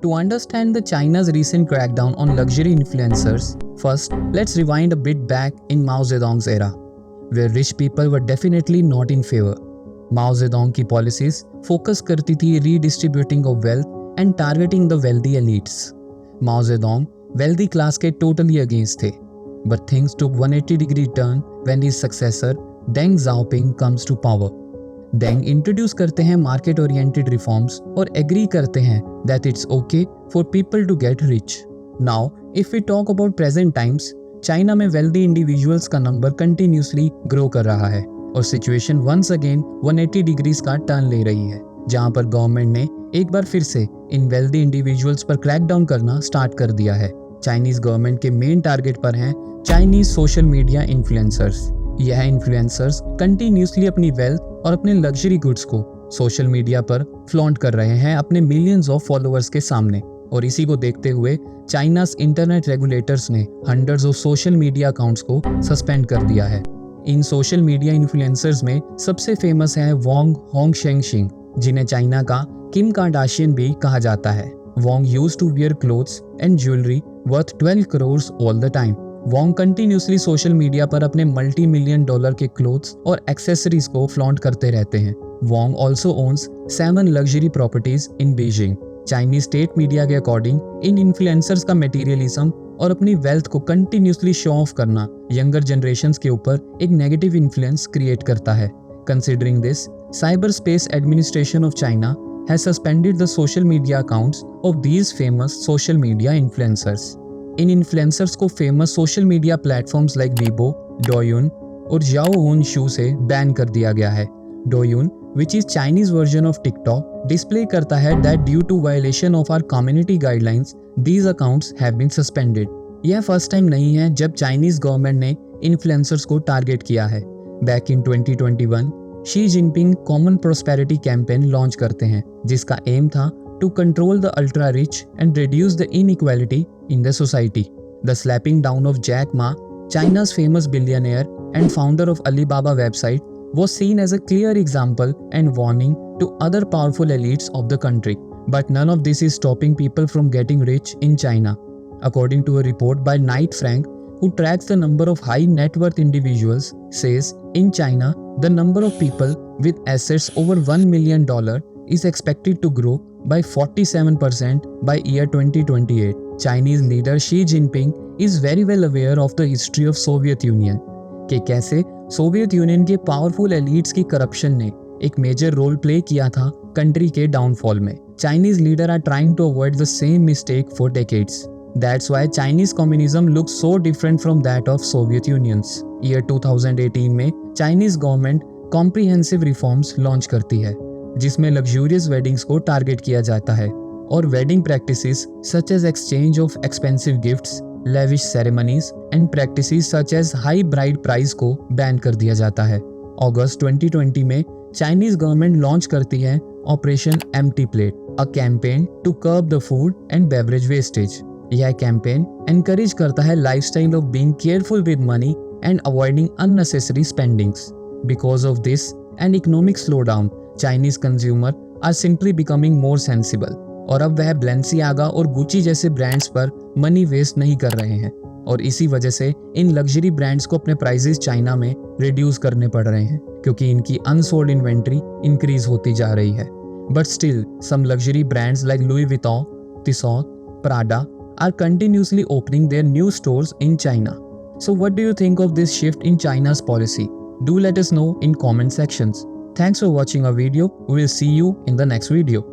To understand the China's recent crackdown on luxury influencers, first let's rewind a bit back in Mao Zedong's era, where rich people were definitely not in favor. Mao Zedong की policies focus करती थी redistributing of wealth and targeting the wealthy elites. Mao Zedong wealthy class के totally against थे, but things took 180-degree turn when his successor Deng Xiaoping comes to power. Deng introduce करते हैं market oriented reforms और agree करते हैं that it's okay for people to get rich. Now if we talk about present times, China में wealthy individuals का number continuously grow कर रहा है और सिचुएशन वंस अगेन 180 डिग्रीज का टर्न ले रही है, जहां पर गवर्नमेंट ने एक बार फिर से इन वेल्दी इंडिविजुअल्स पर क्रैकडाउन करना स्टार्ट कर दिया है. चाइनीज गवर्नमेंट के मेन टारगेट पर हैं चाइनीज सोशल मीडिया इन्फ्लुएंसर्स. यह इन्फ्लुएंसर्स कंटिन्यूसली अपनी वेल्थ और अपने लग्जरी गुड्स को सोशल मीडिया पर फ्लॉन्ट कर रहे हैं अपने मिलियंस ऑफ फॉलोअर्स के सामने. और इसी को देखते हुए चाइनास इंटरनेट रेगुलेटर्स ने hundreds of social media accounts को सस्पेंड कर दिया है. इन सोशल मीडिया इन्फ्लुएंसर्स में सबसे फेमस है वोंग होंगशेंग, जिन्हें चाइना का किम कार्दाशियन भी कहा जाता है. Wong used to wear clothes and jewellery worth 12 crore all the time. Wong continuously social media पर अपने मल्टी मिलियन डॉलर के क्लोथ्स और एक्सेसरीज को फ्लॉन्ट करते रहते हैं. Wong also owns 7 luxury properties in Beijing. Chinese state media के according इन इन्फ्लुएंसर्स का मटेरियलिज्म और अपनी वेल्थ को कंटिन्यूसली शो ऑफ करना यंगर जनरेशंस के ऊपर एक नेगेटिव इन्फ्लुएंस क्रिएट करता है. Considering this, cyberspace administration of China has suspended the social media accounts of these famous social media influencers. इन इन्फ्लुएंसर्स को famous social media platforms like Weibo, Douyin और Xiaohongshu से ban कर दिया गया है. Douyin, which is Chinese version of TikTok, display करता है that due to violation of our community guidelines, these accounts have been suspended. यह फर्स्ट टाइम नहीं है जब चाइनीज गवर्नमेंट ने इन्फ्लुएंसर्स को टारगेट किया है. Back in 2021, Xi Jinping common prosperity campaign launch करते हैं, जिसका एम था to control the ultra rich and reduce the inequality in the society. The slapping down of Jack Ma, China's famous billionaire and founder of Alibaba website, was seen as a clear example and warning to other powerful elites of the country. But none of this is stopping people from getting rich in China. According to a report by Knight Frank, who tracks the number of high net worth individuals, says in China, the number of people with assets over $1 million is expected to grow by 47% by year 2028. Chinese leader Xi Jinping is very well aware of the history of Soviet Union कि कैसे Soviet union के powerful elites की corruption ने एक major role play किया था country के downfall में. Chinese leader are trying to avoid the same mistake for decades. That's why Chinese communism looks so different from that of Soviet Union's. Year 2018 में Chinese government comprehensive reforms launch करती है, जिसमें luxurious weddings को target किया जाता है और wedding practices such as exchange of expensive gifts, lavish ceremonies and practices such as high bride price को बैन कर दिया जाता है. अगस्त 2020 में चाइनीज गवर्नमेंट लॉन्च करती है operation empty plate, a campaign to curb the food and beverage wastage. यह campaign encourage करता है lifestyle of being careful with money and avoiding unnecessary spendings. Because of this and economic slowdown, Chinese consumer are simply becoming more sensible और अब वह ब्लेंसियागा और Gucci जैसे brands पर money waste नहीं कर रहे हैं और इसी वजह से इन लग्जरी ब्रांड्स को अपने प्राइसेस चाइना में रिड्यूस करने पड़ रहे हैं क्योंकि इनकी अनसोल्ड इन्वेंट्री इंक्रीज होती जा रही है. But still some luxury brands like Louis Vuitton, Tissot, Prada are continuously opening their new stores in China. So what do you think of this shift in China's policy? Do let us know in comment sections. Thanks for watching our video. We will see you in the next video.